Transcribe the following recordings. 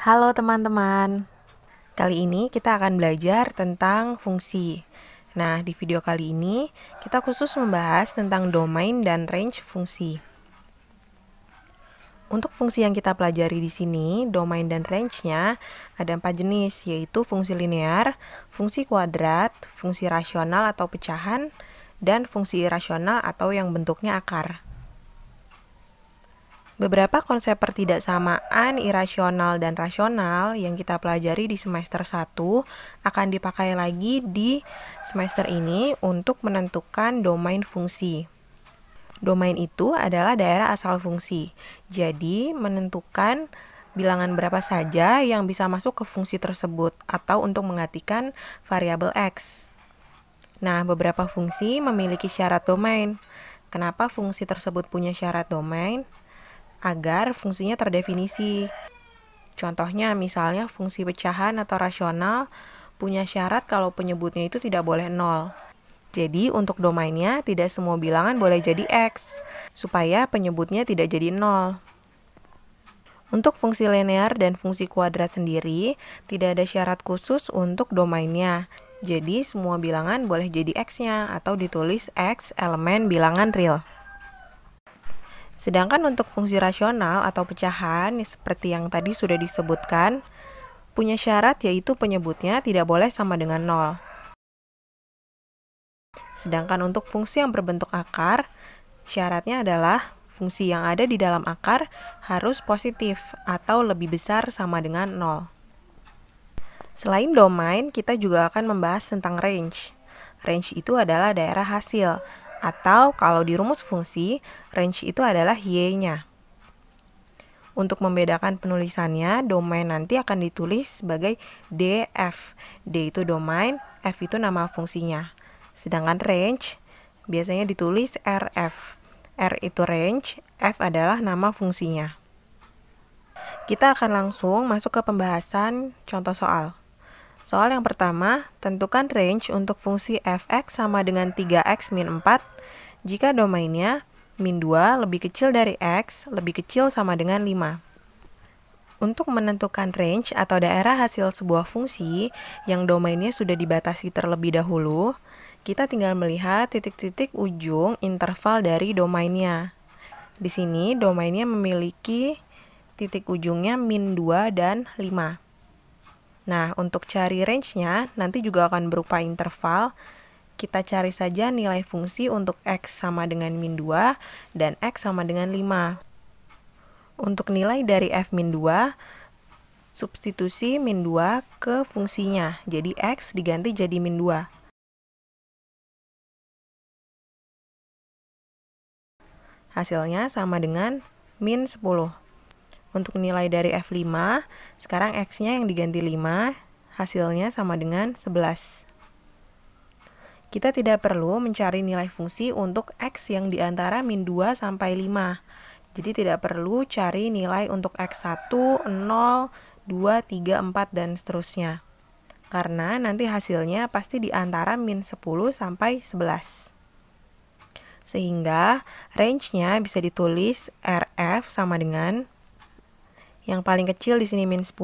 Halo teman-teman, kali ini kita akan belajar tentang fungsi. Nah, di video kali ini kita khusus membahas tentang domain dan range fungsi. Untuk fungsi yang kita pelajari di sini, domain dan range-nya ada 4 jenis, yaitu fungsi linear, fungsi kuadrat, fungsi rasional atau pecahan, dan fungsi irasional atau yang bentuknya akar. Beberapa konsep pertidaksamaan irasional dan rasional yang kita pelajari di semester 1 akan dipakai lagi di semester ini untuk menentukan domain fungsi. Domain itu adalah daerah asal fungsi. Jadi, menentukan bilangan berapa saja yang bisa masuk ke fungsi tersebut atau untuk menggantikan variabel x. Nah, beberapa fungsi memiliki syarat domain. Kenapa fungsi tersebut punya syarat domain? Agar fungsinya terdefinisi. Contohnya misalnya fungsi pecahan atau rasional punya syarat kalau penyebutnya itu tidak boleh 0. Jadi untuk domainnya tidak semua bilangan boleh jadi x, supaya penyebutnya tidak jadi 0. Untuk fungsi linear dan fungsi kuadrat sendiri, tidak ada syarat khusus untuk domainnya. Jadi semua bilangan boleh jadi x-nya atau ditulis x elemen bilangan real. Sedangkan untuk fungsi rasional atau pecahan, seperti yang tadi sudah disebutkan, punya syarat yaitu penyebutnya tidak boleh sama dengan 0. Sedangkan untuk fungsi yang berbentuk akar, syaratnya adalah fungsi yang ada di dalam akar harus positif atau lebih besar sama dengan 0. Selain domain, kita juga akan membahas tentang range. Range itu adalah daerah hasil, atau kalau di rumus fungsi, range itu adalah y-nya. Untuk membedakan penulisannya, domain nanti akan ditulis sebagai df. D itu domain, f itu nama fungsinya. Sedangkan range biasanya ditulis rf. R itu range, f adalah nama fungsinya. Kita akan langsung masuk ke pembahasan contoh soal. Soal yang pertama, tentukan range untuk fungsi fx sama dengan 3x min 4 jika domainnya min 2 lebih kecil dari x lebih kecil sama dengan 5. Untuk menentukan range atau daerah hasil sebuah fungsi yang domainnya sudah dibatasi terlebih dahulu, kita tinggal melihat titik-titik ujung interval dari domainnya. Di sini domainnya memiliki titik ujungnya min 2 dan 5. Nah, untuk cari range-nya nanti juga akan berupa interval. Kita cari saja nilai fungsi untuk x sama dengan min 2 dan x sama dengan 5. Untuk nilai dari f min 2, substitusi min 2 ke fungsinya. Jadi x diganti jadi min 2. Hasilnya sama dengan min 10. Untuk nilai dari F5, sekarang X-nya yang diganti 5, hasilnya sama dengan 11. Kita tidak perlu mencari nilai fungsi untuk X yang diantara min 2 sampai 5. Jadi tidak perlu cari nilai untuk X1, 0, 2, 3, 4, dan seterusnya. Karena nanti hasilnya pasti diantara min 10 sampai 11. Sehingga range-nya bisa ditulis RF sama dengan yang paling kecil di sini min 10.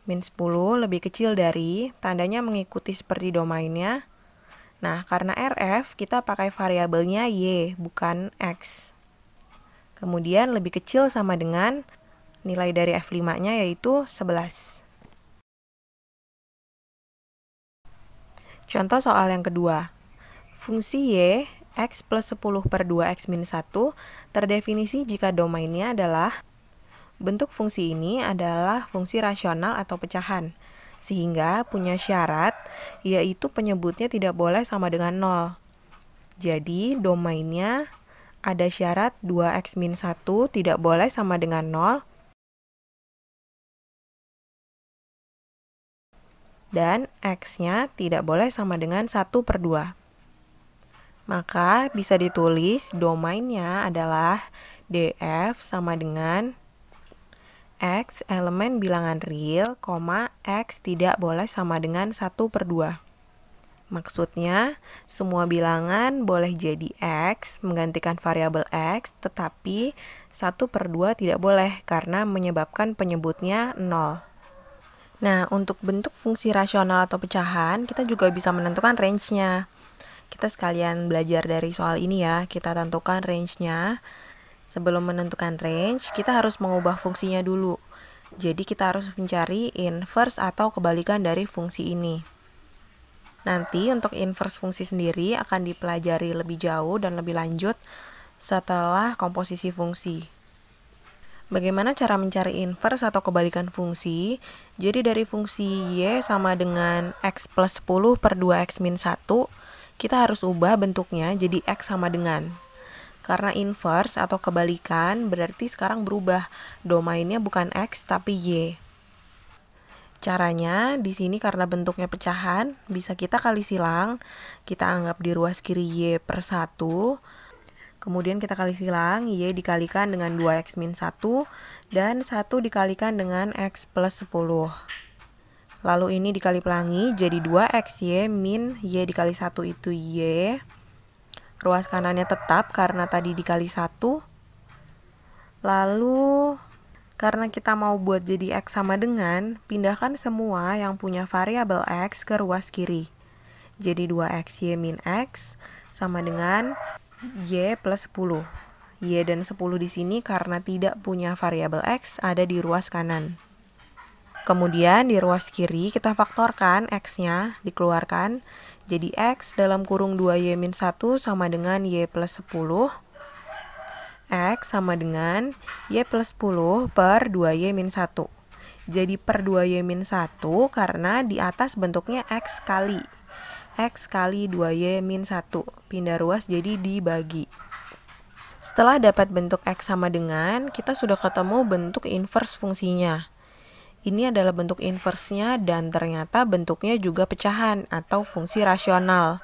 Min 10 lebih kecil dari, tandanya mengikuti seperti domainnya. Nah, karena RF kita pakai variabelnya Y, bukan X. Kemudian lebih kecil sama dengan nilai dari F5-nya yaitu 11. Contoh soal yang kedua. Fungsi Y, x plus 10 per 2x min 1 terdefinisi jika domainnya adalah bentuk fungsi ini adalah fungsi rasional atau pecahan, sehingga punya syarat, yaitu penyebutnya tidak boleh sama dengan 0. Jadi, domainnya ada syarat 2x min 1 tidak boleh sama dengan 0, dan x-nya tidak boleh sama dengan 1 per 2. Maka bisa ditulis domainnya adalah df sama dengan x elemen bilangan real, x tidak boleh sama dengan 1 per 2. Maksudnya, semua bilangan boleh jadi X, menggantikan variabel X, tetapi 1/2 tidak boleh karena menyebabkan penyebutnya 0. Nah, untuk bentuk fungsi rasional atau pecahan, kita juga bisa menentukan range-nya. Kita sekalian belajar dari soal ini ya, kita tentukan range-nya. Sebelum menentukan range, kita harus mengubah fungsinya dulu. Jadi kita harus mencari inverse atau kebalikan dari fungsi ini. Nanti untuk inverse fungsi sendiri akan dipelajari lebih jauh dan lebih lanjut setelah komposisi fungsi. Bagaimana cara mencari inverse atau kebalikan fungsi? Jadi dari fungsi y sama dengan x plus 10 per 2x min 1, kita harus ubah bentuknya jadi x sama dengan. Karena inverse atau kebalikan berarti sekarang berubah, domainnya bukan x tapi y. Caranya di sini karena bentuknya pecahan, bisa kita kali silang. Kita anggap di ruas kiri y per 1. Kemudian kita kali silang, y dikalikan dengan 2x min 1, dan 1 dikalikan dengan x plus 10. Lalu ini dikali pelangi, jadi 2xy min y dikali 1 itu y. Ruas kanannya tetap karena tadi dikali 1. Lalu karena kita mau buat jadi x sama dengan, pindahkan semua yang punya variabel x ke ruas kiri. Jadi 2xy min x sama dengan y plus 10. Y dan 10 di sini karena tidak punya variabel x ada di ruas kanan. Kemudian di ruas kiri kita faktorkan x-nya, dikeluarkan. Jadi x dalam kurung 2y min 1 sama dengan y plus 10. X sama dengan y plus 10 per 2y min 1. Jadi per 2y min 1 karena di atas bentuknya x kali 2y min 1. Pindah ruas jadi dibagi. Setelah dapat bentuk x sama dengan, kita sudah ketemu bentuk inverse fungsinya. Ini adalah bentuk inverse-nya dan ternyata bentuknya juga pecahan atau fungsi rasional.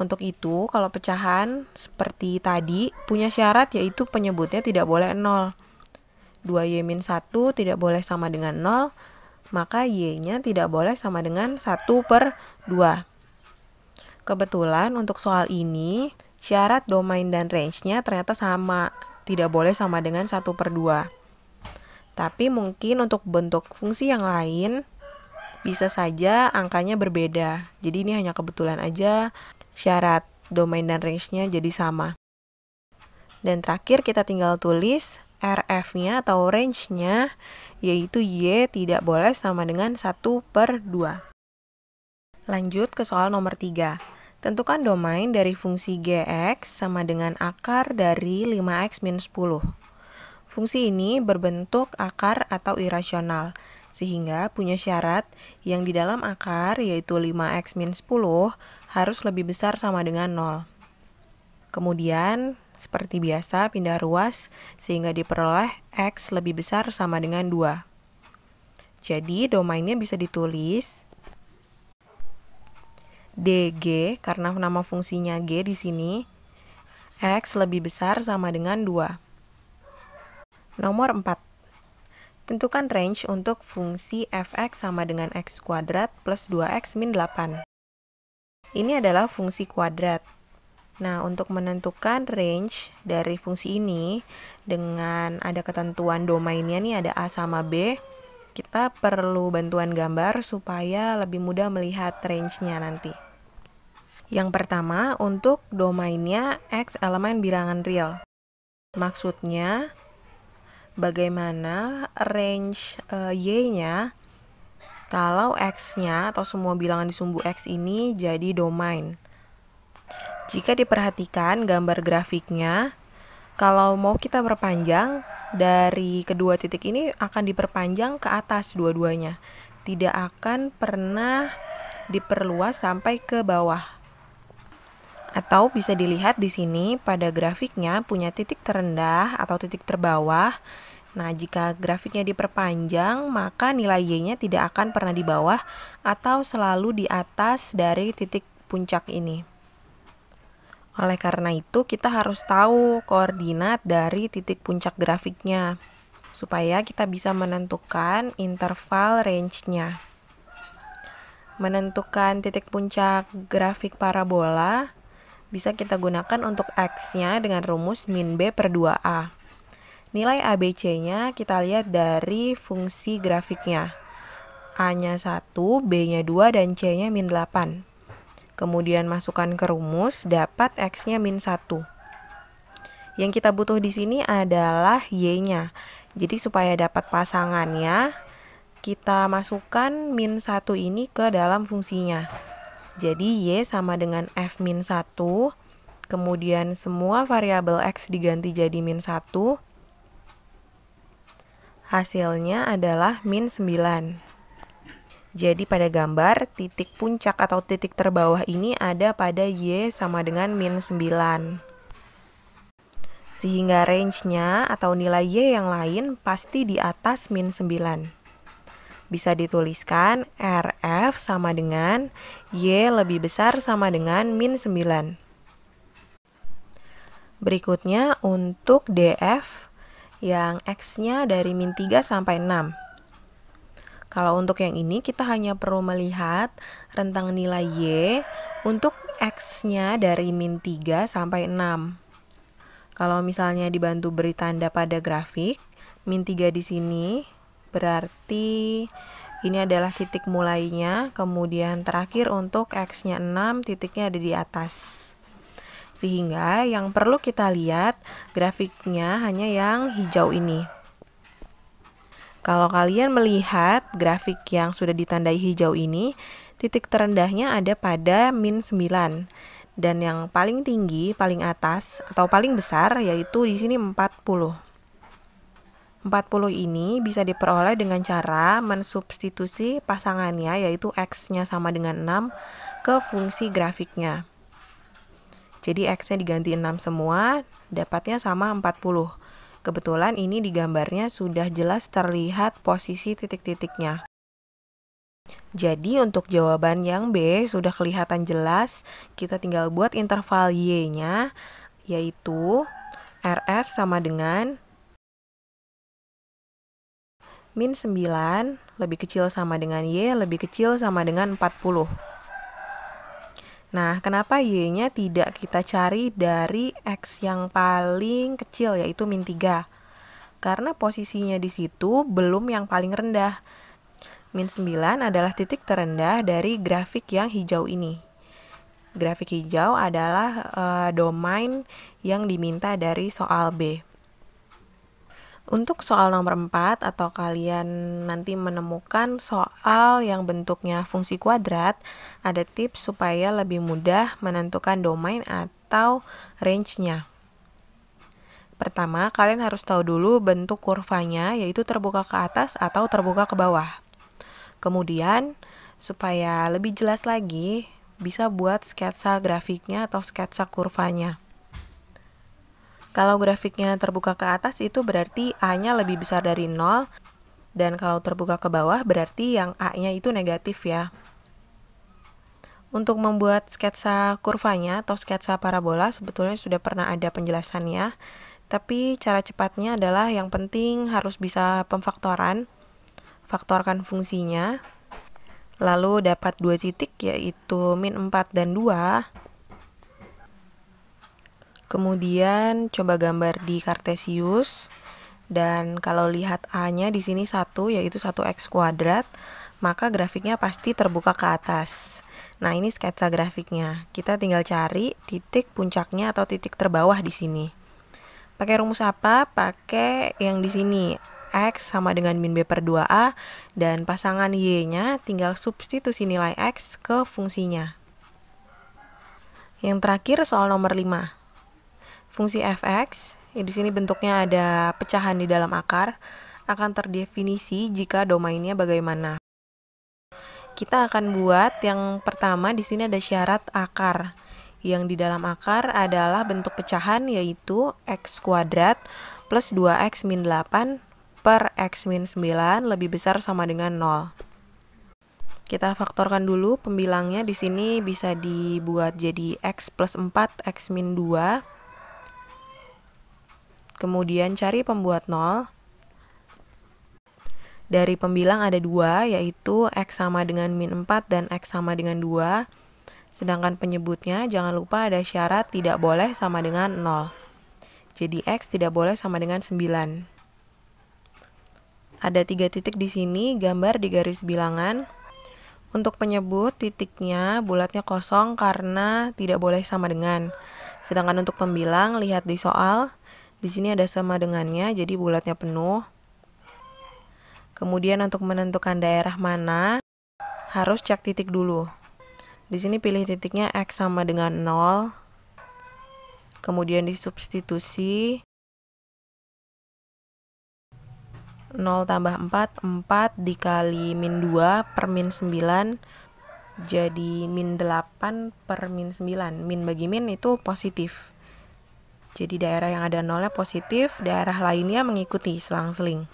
Untuk itu, kalau pecahan seperti tadi, punya syarat yaitu penyebutnya tidak boleh 0. 2y min 1 tidak boleh sama dengan 0, maka y-nya tidak boleh sama dengan 1/2. Kebetulan untuk soal ini, syarat domain dan range-nya ternyata sama, tidak boleh sama dengan 1/2. Tapi mungkin untuk bentuk fungsi yang lain, bisa saja angkanya berbeda. Jadi ini hanya kebetulan aja syarat domain dan range-nya jadi sama. Dan terakhir kita tinggal tulis RF-nya atau range-nya, yaitu y tidak boleh sama dengan 1/2. Lanjut ke soal nomor 3. Tentukan domain dari fungsi gx sama dengan akar dari 5x min 10. Fungsi ini berbentuk akar atau irasional, sehingga punya syarat yang di dalam akar yaitu 5x min 10 harus lebih besar sama dengan 0. Kemudian, seperti biasa, pindah ruas sehingga diperoleh x lebih besar sama dengan 2. Jadi, domainnya bisa ditulis dg, karena nama fungsinya g di sini, x lebih besar sama dengan 2. Nomor 4. Tentukan range untuk fungsi fx sama dengan x kuadrat plus 2x min 8. Ini adalah fungsi kuadrat. Nah, untuk menentukan range dari fungsi ini, dengan ada ketentuan domainnya nih ada A sama B, kita perlu bantuan gambar supaya lebih mudah melihat range-nya nanti. Yang pertama, untuk domainnya x elemen bilangan real. Maksudnya, bagaimana range y-nya kalau x-nya atau semua bilangan di sumbu x ini jadi domain. Jika diperhatikan gambar grafiknya, kalau mau kita perpanjang, dari kedua titik ini akan diperpanjang ke atas dua-duanya. Tidak akan pernah diperluas sampai ke bawah. Atau bisa dilihat di sini pada grafiknya punya titik terendah atau titik terbawah. Nah, jika grafiknya diperpanjang, maka nilai y-nya tidak akan pernah di bawah atau selalu di atas dari titik puncak ini. Oleh karena itu, kita harus tahu koordinat dari titik puncak grafiknya, supaya kita bisa menentukan interval range-nya. Menentukan titik puncak grafik parabola bisa kita gunakan untuk X-nya dengan rumus min B per 2A. Nilai ABC-nya kita lihat dari fungsi grafiknya. A-nya 1, B-nya 2, dan C-nya min 8. Kemudian masukkan ke rumus, dapat X-nya min 1. Yang kita butuh di sini adalah Y-nya. Jadi supaya dapat pasangannya, kita masukkan min 1 ini ke dalam fungsinya. Jadi Y sama dengan F min 1, kemudian semua variabel X diganti jadi min 1. Hasilnya adalah min 9. Jadi pada gambar, titik puncak atau titik terbawah ini ada pada Y sama dengan min 9. Sehingga range-nya atau nilai Y yang lain pasti di atas min 9. Bisa dituliskan RF sama dengan Y lebih besar sama dengan min 9. Berikutnya untuk DF yang X-nya dari min 3 sampai 6. Kalau untuk yang ini kita hanya perlu melihat rentang nilai Y untuk X-nya dari min 3 sampai 6. Kalau misalnya dibantu beri tanda pada grafik, min 3 di sini berarti ini adalah titik mulainya, kemudian terakhir untuk X-nya 6, titiknya ada di atas. Sehingga yang perlu kita lihat grafiknya hanya yang hijau ini. Kalau kalian melihat grafik yang sudah ditandai hijau ini, titik terendahnya ada pada min 9. Dan yang paling tinggi, paling atas, atau paling besar yaitu di sini 40. 40 ini bisa diperoleh dengan cara mensubstitusi pasangannya yaitu X-nya sama dengan 6 ke fungsi grafiknya. Jadi X-nya diganti 6 semua, dapatnya sama 40. Kebetulan ini di gambarnya sudah jelas terlihat posisi titik-titiknya. Jadi untuk jawaban yang B sudah kelihatan jelas, kita tinggal buat interval Y-nya yaitu RF sama dengan min 9 lebih kecil sama dengan Y lebih kecil sama dengan 40. Nah, kenapa Y-nya tidak kita cari dari X yang paling kecil yaitu min 3? Karena posisinya di situ belum yang paling rendah. Min 9 adalah titik terendah dari grafik yang hijau ini. Grafik hijau adalah domain yang diminta dari soal B. Untuk soal nomor 4 atau kalian nanti menemukan soal yang bentuknya fungsi kuadrat, ada tips supaya lebih mudah menentukan domain atau range-nya. Pertama, kalian harus tahu dulu bentuk kurvanya, yaitu terbuka ke atas atau terbuka ke bawah. Kemudian, supaya lebih jelas lagi, bisa buat sketsa grafiknya atau sketsa kurvanya. Kalau grafiknya terbuka ke atas itu berarti A-nya lebih besar dari 0, dan kalau terbuka ke bawah berarti yang A-nya itu negatif ya. Untuk membuat sketsa kurvanya atau sketsa parabola sebetulnya sudah pernah ada penjelasannya, tapi cara cepatnya adalah yang penting harus bisa pemfaktoran, faktorkan fungsinya, lalu dapat 2 titik yaitu min 4 dan 2. Kemudian coba gambar di Kartesius, dan kalau lihat A-nya di sini 1 yaitu 1x kuadrat, maka grafiknya pasti terbuka ke atas. Nah, ini sketsa grafiknya. Kita tinggal cari titik puncaknya atau titik terbawah di sini. Pakai rumus apa? Pakai yang di sini. X sama dengan min B per 2A, dan pasangan Y-nya tinggal substitusi nilai X ke fungsinya. Yang terakhir soal nomor 5. Fungsi fx, di sini bentuknya ada pecahan di dalam akar, akan terdefinisi jika domainnya bagaimana. Kita akan buat yang pertama di sini ada syarat akar. Yang di dalam akar adalah bentuk pecahan yaitu x kuadrat plus 2x min 8 per x min 9 lebih besar sama dengan 0. Kita faktorkan dulu pembilangnya, di sini bisa dibuat jadi x plus 4 x min 2. Kemudian cari pembuat 0. Dari pembilang ada 2, yaitu X sama dengan min 4 dan X sama dengan 2. Sedangkan penyebutnya jangan lupa ada syarat tidak boleh sama dengan 0. Jadi X tidak boleh sama dengan 9. Ada 3 titik di sini, gambar di garis bilangan. Untuk penyebut, titiknya bulatnya kosong karena tidak boleh sama dengan. Sedangkan untuk pembilang, lihat di soal, di sini ada sama dengannya, jadi bulatnya penuh. Kemudian untuk menentukan daerah mana, harus cek titik dulu. Di sini pilih titiknya X sama dengan 0. Kemudian disubstitusi. 0 tambah 4, 4 dikali min 2 per min 9. Jadi min 8 per min 9. Min bagi min itu positif. Jadi daerah yang ada 0-nya positif, daerah lainnya mengikuti selang-seling.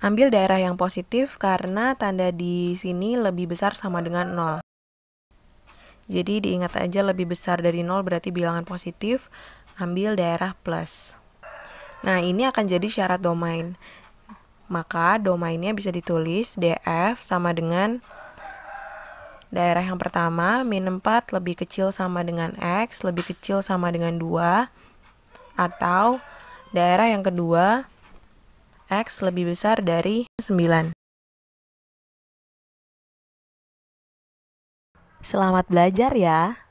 Ambil daerah yang positif karena tanda di sini lebih besar sama dengan 0. Jadi diingat aja lebih besar dari 0 berarti bilangan positif, ambil daerah plus. Nah, ini akan jadi syarat domain. Maka domainnya bisa ditulis DF sama dengan daerah yang pertama, min 4 lebih kecil sama dengan X, lebih kecil sama dengan 2. Atau daerah yang kedua, X lebih besar dari 9. Selamat belajar ya!